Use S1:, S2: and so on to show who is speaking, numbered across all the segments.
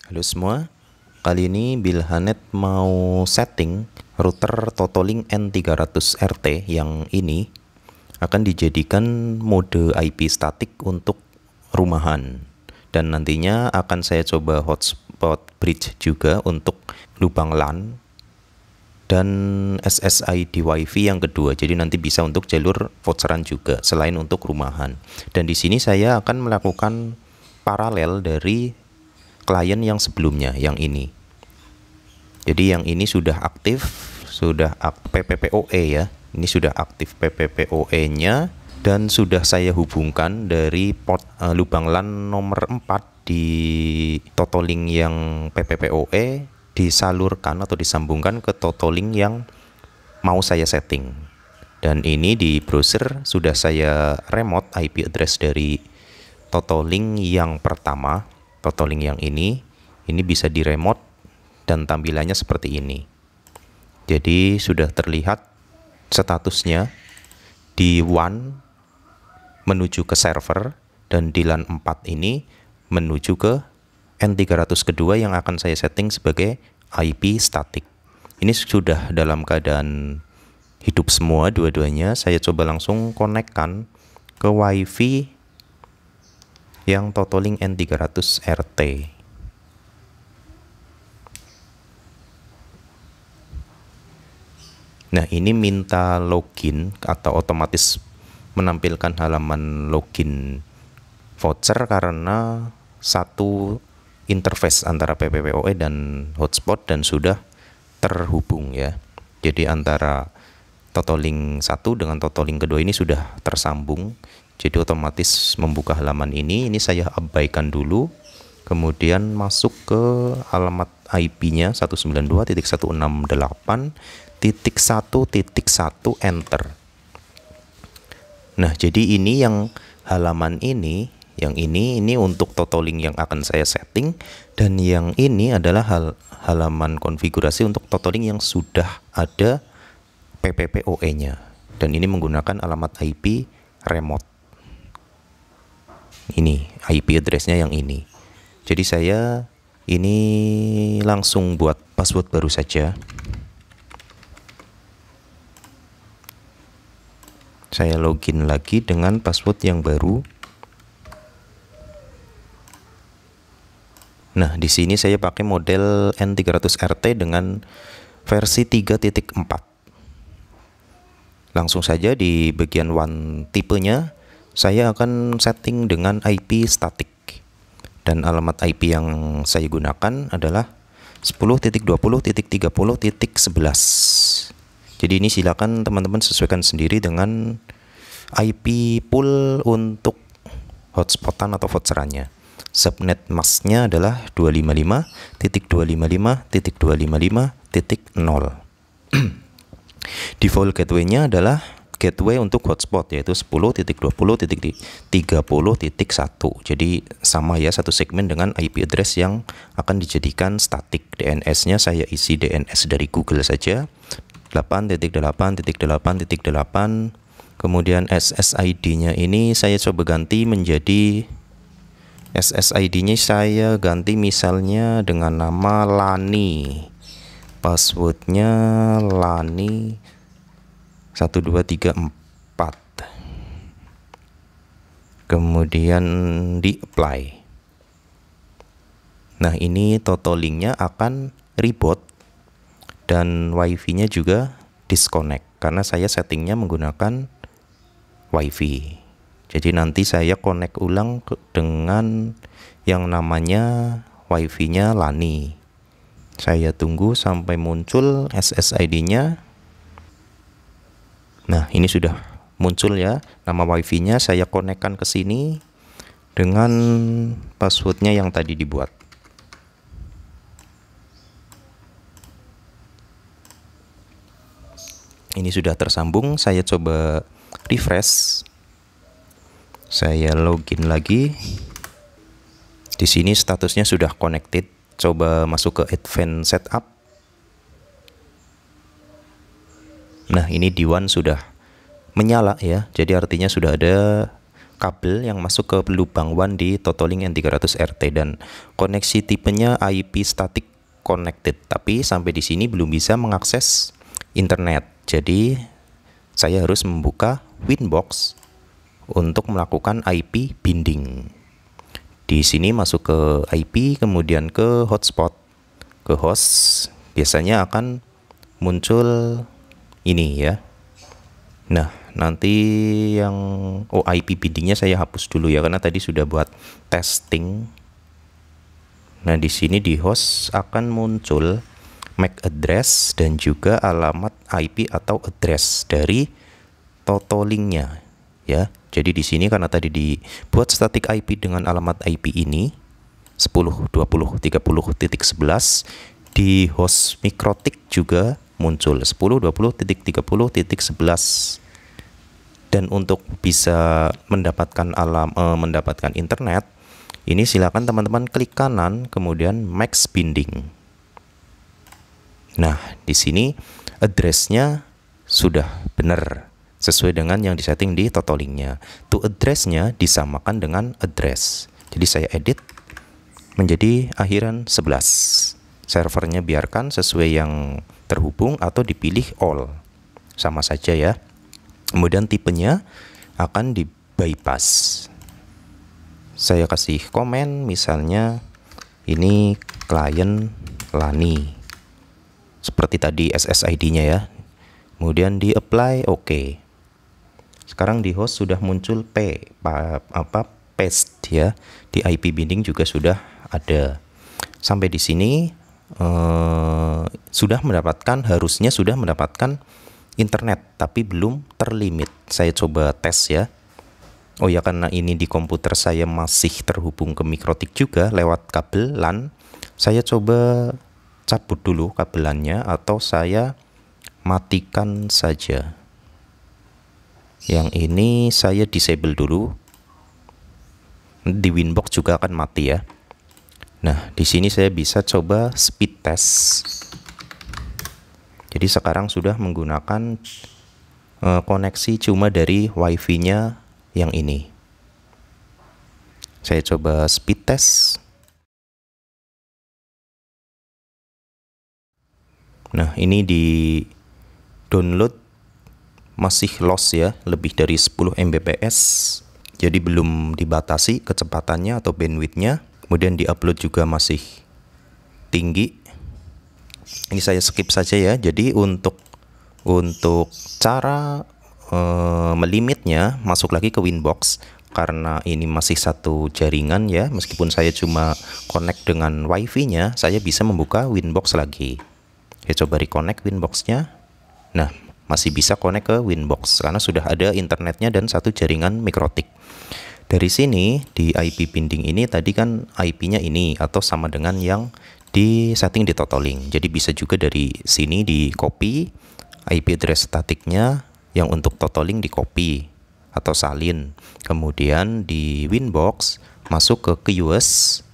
S1: Halo semua, kali ini Bilhanet mau setting router Totolink N300RT yang ini akan dijadikan mode IP statik untuk rumahan. Dan nantinya akan saya coba hotspot bridge juga untuk lubang LAN dan SSID WiFi yang kedua. Jadi nanti bisa untuk jalur voucheran juga selain untuk rumahan. Dan di sini saya akan melakukan paralel dari klien yang sebelumnya, yang ini. Jadi yang ini sudah aktif, sudah PPPoE ya. Ini sudah aktif PPPoE-nya dan sudah saya hubungkan dari port lubang LAN nomor 4 di Totolink yang PPPoE disalurkan atau disambungkan ke Totolink yang mau saya setting. Dan ini di browser sudah saya remote IP address dari Totolink yang pertama. Totolink yang ini bisa di remote dan tampilannya seperti ini. Jadi sudah terlihat statusnya di WAN menuju ke server dan di LAN 4 ini menuju ke N300 kedua yang akan saya setting sebagai IP statik. Ini sudah dalam keadaan hidup semua dua-duanya. Saya coba langsung konekkan ke WiFi yang Totolink N300RT. Nah, ini minta login atau otomatis menampilkan halaman login voucher karena satu interface antara PPPoE dan hotspot dan sudah terhubung ya. Jadi antara Totolink 1 dengan Totolink kedua ini sudah tersambung. Jadi otomatis membuka halaman ini saya abaikan dulu. Kemudian masuk ke alamat IP-nya 192.168.1.1 enter. Nah, jadi ini yang halaman ini, yang ini untuk Totolink yang akan saya setting, dan yang ini adalah halaman konfigurasi untuk Totolink yang sudah ada PPPoE-nya. Dan ini menggunakan alamat IP remote. Ini IP address-nya yang ini. Jadi saya ini langsung buat password baru saja. Saya login lagi dengan password yang baru. Nah, di sini saya pakai model N300RT dengan versi 3.4. Langsung saja di bagian WAN tipenya saya akan setting dengan IP statik. Dan alamat IP yang saya gunakan adalah 10.20.30.11. Jadi ini silakan teman-teman sesuaikan sendiri dengan IP pool untuk hotspotan atau voucherannya. Subnet masknya adalah 255.255.255.0. Default gateway-nya adalah gateway untuk hotspot yaitu 10.20.30.1. Jadi sama ya, satu segmen dengan IP address yang akan dijadikan statik. DNS-nya saya isi DNS dari Google saja, 8.8.8.8. Kemudian SSID-nya ini saya coba ganti menjadi SSID-nya saya ganti misalnya dengan nama Lani. Passwordnya Lani 1234. Kemudian di apply. Nah, ini Totolinknya akan reboot dan WiFi-nya juga disconnect karena saya settingnya menggunakan WiFi. Jadi nanti saya connect ulang dengan yang namanya WiFi-nya Lani. Saya tunggu sampai muncul SSID-nya. Nah, ini sudah muncul ya nama WiFi-nya. Saya konekkan ke sini dengan passwordnya yang tadi dibuat. Ini sudah tersambung. Saya coba refresh. Saya login lagi. Di sini statusnya sudah connected. Coba masuk ke advanced setup. Nah, ini di WAN sudah menyala ya. Jadi artinya sudah ada kabel yang masuk ke lubang WAN di Totolink N300RT dan koneksi tipenya IP static connected. Tapi sampai di sini belum bisa mengakses internet. Jadi saya harus membuka Winbox untuk melakukan IP binding. Di sini masuk ke IP, kemudian ke hotspot, ke host. Biasanya akan muncul ini ya. Nah, nanti yang IP bindingnya saya hapus dulu ya, karena tadi sudah buat testing. Nah, di sini di host akan muncul MAC address dan juga alamat IP atau address dari Totolinknya ya. Jadi di sini karena tadi dibuat static IP dengan alamat IP ini 10.20.30.11, di host Mikrotik juga muncul 10.20.30.11. Dan untuk bisa mendapatkan mendapatkan internet, ini silakan teman-teman klik kanan kemudian max binding. Nah, di sini address-nya sudah benar sesuai dengan yang disetting di Totolinknya. To address-nya disamakan dengan address. Jadi saya edit menjadi akhiran 11. Servernya biarkan sesuai yang terhubung atau dipilih all. Sama saja ya. Kemudian tipenya akan di bypass. Saya kasih komen misalnya ini klien Lani. Seperti tadi SSID-nya ya. Kemudian di apply oke. Sekarang di host sudah muncul paste ya. Di IP binding juga sudah ada. Sampai di sini harusnya sudah mendapatkan internet, tapi belum terlimit. Saya coba tes ya. Oh ya, karena ini di komputer saya masih terhubung ke Mikrotik juga lewat kabel LAN, saya coba cabut dulu kabelannya atau saya matikan saja. Yang ini saya disable dulu. Di Winbox juga akan mati ya. Nah, di sini saya bisa coba speed test. Jadi sekarang sudah menggunakan koneksi cuma dari WiFi-nya yang ini. Saya coba speed test. Nah, ini di download masih loss ya, lebih dari 10 Mbps. Jadi belum dibatasi kecepatannya atau bandwidth-nya. Kemudian di upload juga masih tinggi. Ini saya skip saja ya. Jadi untuk cara melimitnya, masuk lagi ke Winbox karena ini masih satu jaringan ya. Meskipun saya cuma connect dengan WiFi-nya, saya bisa membuka Winbox lagi. Saya coba reconnect Winbox-nya. Nah, masih bisa connect ke Winbox karena sudah ada internetnya dan satu jaringan Mikrotik. Dari sini di IP binding ini tadi kan IP-nya ini atau sama dengan yang di setting di Totolink. Jadi bisa juga dari sini di copy IP address statiknya yang untuk Totolink di copy atau salin. Kemudian di Winbox masuk ke QoS.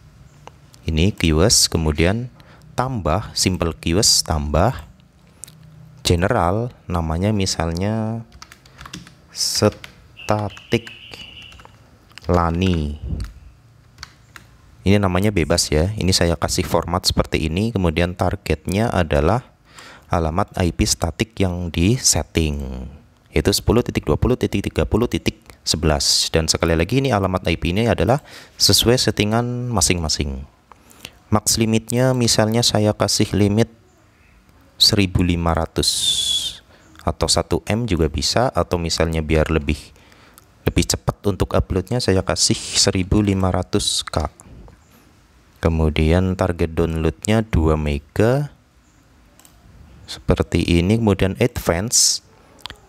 S1: Ini QoS, kemudian tambah simple QoS, tambah general, namanya misalnya static Lani. Ini namanya bebas ya. Ini saya kasih format seperti ini. Kemudian targetnya adalah alamat IP statik yang di setting, yaitu 10.20.30.11. Dan sekali lagi ini alamat IP ini adalah sesuai settingan masing-masing. Max limitnya misalnya saya kasih limit 1500 atau 1 M juga bisa, atau misalnya biar lebih cepat untuk uploadnya saya kasih 1500K. Kemudian target downloadnya 2 MB seperti ini. Kemudian advance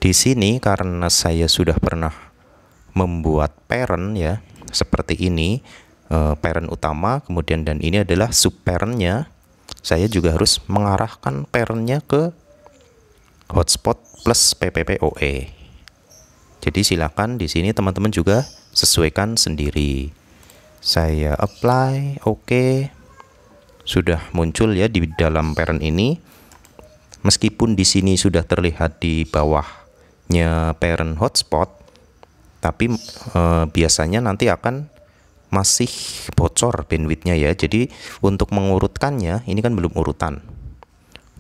S1: di sini karena saya sudah pernah membuat parent ya seperti ini, parent utama, kemudian dan ini adalah sub parentnya. Saya juga harus mengarahkan parentnya ke hotspot plus PPPoE. Jadi silakan di sini teman-teman juga sesuaikan sendiri. Saya apply, oke. Sudah muncul ya di dalam parent ini. Meskipun di sini sudah terlihat di bawahnya parent hotspot, tapi biasanya nanti akan masih bocor bandwidthnya ya. Jadi untuk mengurutkannya, ini kan belum urutan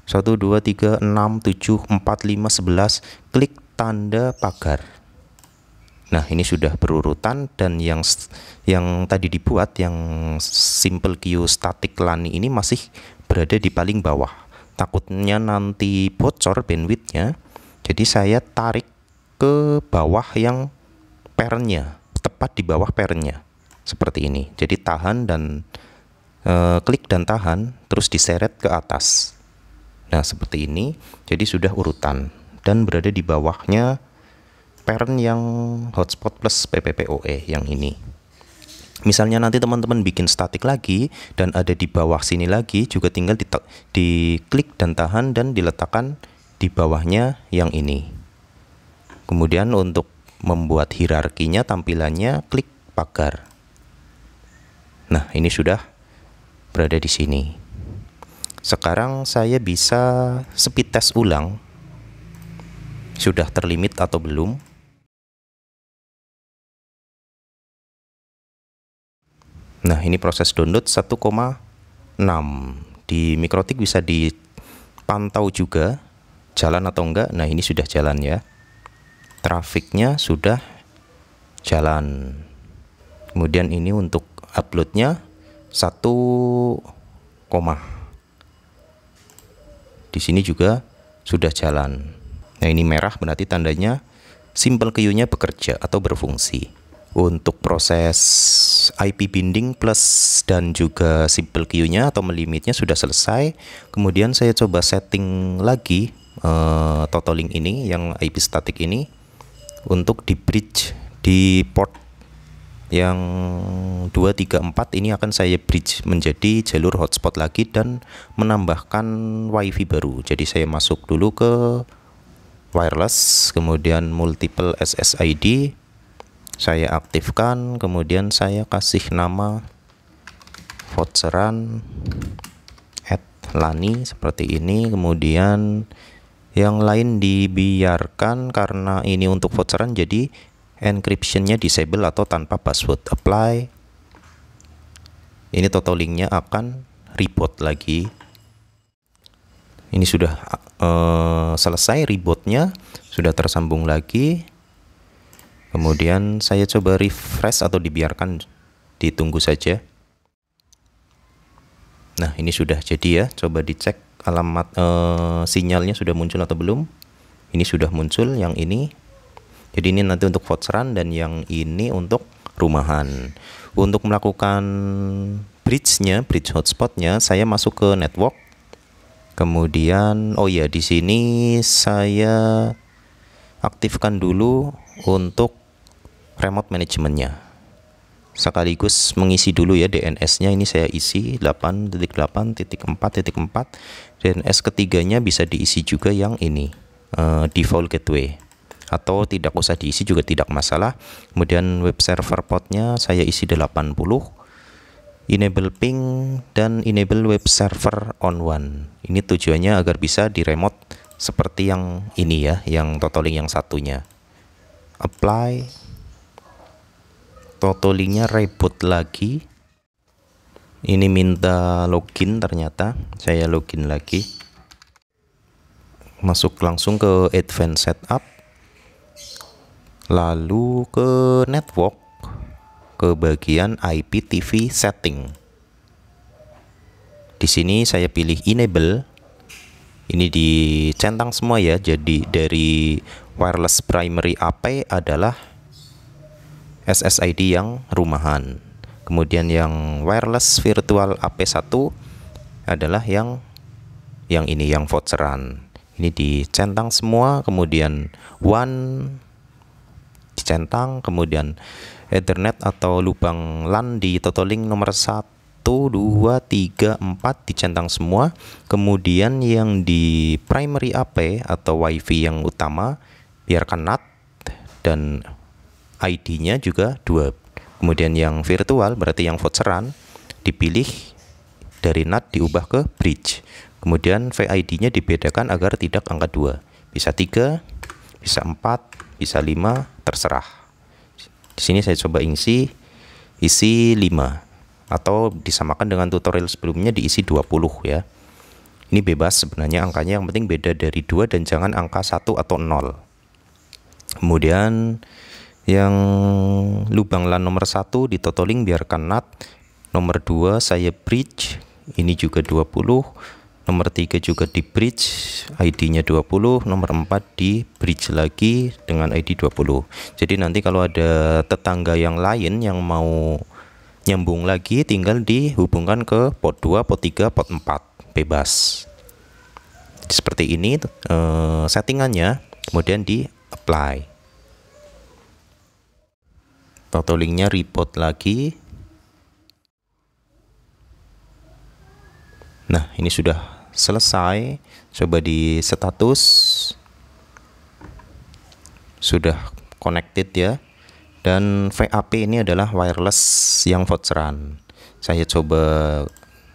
S1: 1, 2, 3, 6, 7, 4, 5, 11, klik tanda pagar. Nah, ini sudah berurutan, dan yang tadi dibuat, yang simple queue static LAN ini masih berada di paling bawah. Takutnya nanti bocor bandwidthnya, jadi saya tarik ke bawah yang pairnya, tepat di bawah pairnya, seperti ini. Jadi tahan dan klik dan tahan, terus diseret ke atas. Nah, seperti ini. Jadi sudah urutan dan berada di bawahnya parent yang hotspot plus PPPoE yang ini. Misalnya nanti teman-teman bikin statik lagi dan ada di bawah sini lagi, juga tinggal diklik dan tahan dan diletakkan di bawahnya yang ini. Kemudian untuk membuat hierarkinya, tampilannya, klik pagar. Nah, ini sudah berada di sini. Sekarang saya bisa speed test ulang sudah terlimit atau belum. Nah, ini proses download 1,6. Di Mikrotik bisa dipantau juga jalan atau enggak. Nah, ini sudah jalan ya. Trafiknya sudah jalan. Kemudian ini untuk uploadnya 1, di sini juga sudah jalan. Nah, ini merah berarti tandanya simple queue-nya bekerja atau berfungsi. Untuk proses IP binding plus dan juga simple queue-nya atau melimitnya sudah selesai. Kemudian saya coba setting lagi totaling ini, yang IP static ini, untuk di bridge di port yang 2, 3, 4 ini akan saya bridge menjadi jalur hotspot lagi dan menambahkan wifi baru. Jadi saya masuk dulu ke wireless, kemudian multiple SSID saya aktifkan, kemudian saya kasih nama voucheran @lani seperti ini. Kemudian yang lain dibiarkan karena ini untuk voucheran, jadi encryption-nya disable atau tanpa password. Apply. Ini totalingnya akan reboot lagi. Ini sudah selesai rebootnya, sudah tersambung lagi. Kemudian saya coba refresh atau dibiarkan, ditunggu saja. Nah, ini sudah jadi ya. Coba dicek alamat sinyalnya sudah muncul atau belum. Ini sudah muncul yang ini. Jadi ini nanti untuk voucheran dan yang ini untuk rumahan. Untuk melakukan bridge-nya, bridge hotspot-nya, saya masuk ke network. Kemudian oh ya, di sini saya aktifkan dulu untuk remote manajemennya. Sekaligus mengisi dulu ya DNS-nya, ini saya isi 8.8.4.4. DNS ketiganya bisa diisi juga yang ini, default gateway. Atau tidak usah diisi juga tidak masalah. Kemudian web server portnya saya isi 80, enable ping dan enable web server on one. Ini tujuannya agar bisa di remote seperti yang ini ya, yang totaling yang satunya. Apply. Totalingnya reboot lagi. Ini minta login, ternyata saya login lagi. Masuk langsung ke advanced setup. Lalu ke network, ke bagian IPTV setting. Di sini saya pilih enable. Ini dicentang semua ya. Jadi dari wireless primary AP adalah SSID yang rumahan. Kemudian yang wireless virtual AP1 adalah yang ini, yang voucheran. Ini dicentang semua. Kemudian one dicentang, kemudian Ethernet atau lubang LAN di totaling nomor 1, 2, 3, 4 dicentang semua. Kemudian yang di primary AP atau WiFi yang utama biarkan NAT dan ID-nya juga 2. Kemudian yang virtual berarti yang voucheran dipilih dari NAT diubah ke bridge. Kemudian VID-nya dibedakan agar tidak angka 2. Bisa 3, bisa 4, bisa 5, terserah. Di sini saya coba isi 5 atau disamakan dengan tutorial sebelumnya diisi 20 ya. Ini bebas sebenarnya angkanya, yang penting beda dari 2 dan jangan angka 1 atau 0. Kemudian yang lubang LAN nomor 1 di totaling biarkan NAT. Nomor 2 saya bridge, ini juga 20. Nomor 3 juga di bridge, ID-nya 20. Nomor 4 di bridge lagi dengan ID 20. Jadi nanti kalau ada tetangga yang lain yang mau nyambung lagi, tinggal dihubungkan ke port 2, port 3, port 4, bebas. Seperti ini settingannya, kemudian di apply. Totalingnya report lagi. Nah, ini sudah selesai. Coba di status, sudah connected ya. Dan VAP ini adalah wireless yang voucheran. Saya coba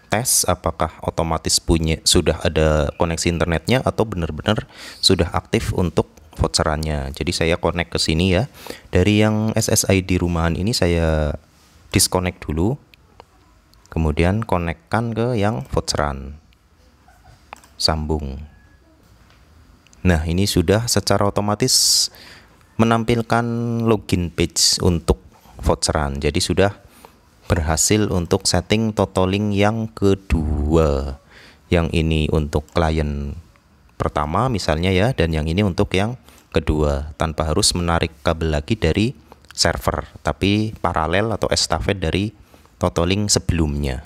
S1: tes apakah otomatis sudah ada koneksi internetnya atau benar-benar sudah aktif untuk voucherannya. Jadi saya connect ke sini ya. Dari yang SSID rumahan ini saya disconnect dulu. Kemudian konekkan ke yang voucheran. Sambung. Nah, ini sudah secara otomatis menampilkan login page untuk voucheran. Jadi sudah berhasil untuk setting totaling yang kedua. Yang ini untuk klien pertama misalnya ya, dan yang ini untuk yang kedua, tanpa harus menarik kabel lagi dari server, tapi paralel atau estafet dari totaling sebelumnya.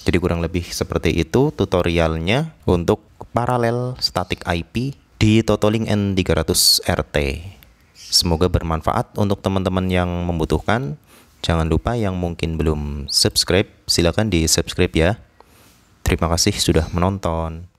S1: Jadi kurang lebih seperti itu tutorialnya untuk paralel static IP di totaling N300 RT. Semoga bermanfaat untuk teman-teman yang membutuhkan. Jangan lupa yang mungkin belum subscribe, silakan di subscribe ya. Terima kasih sudah menonton.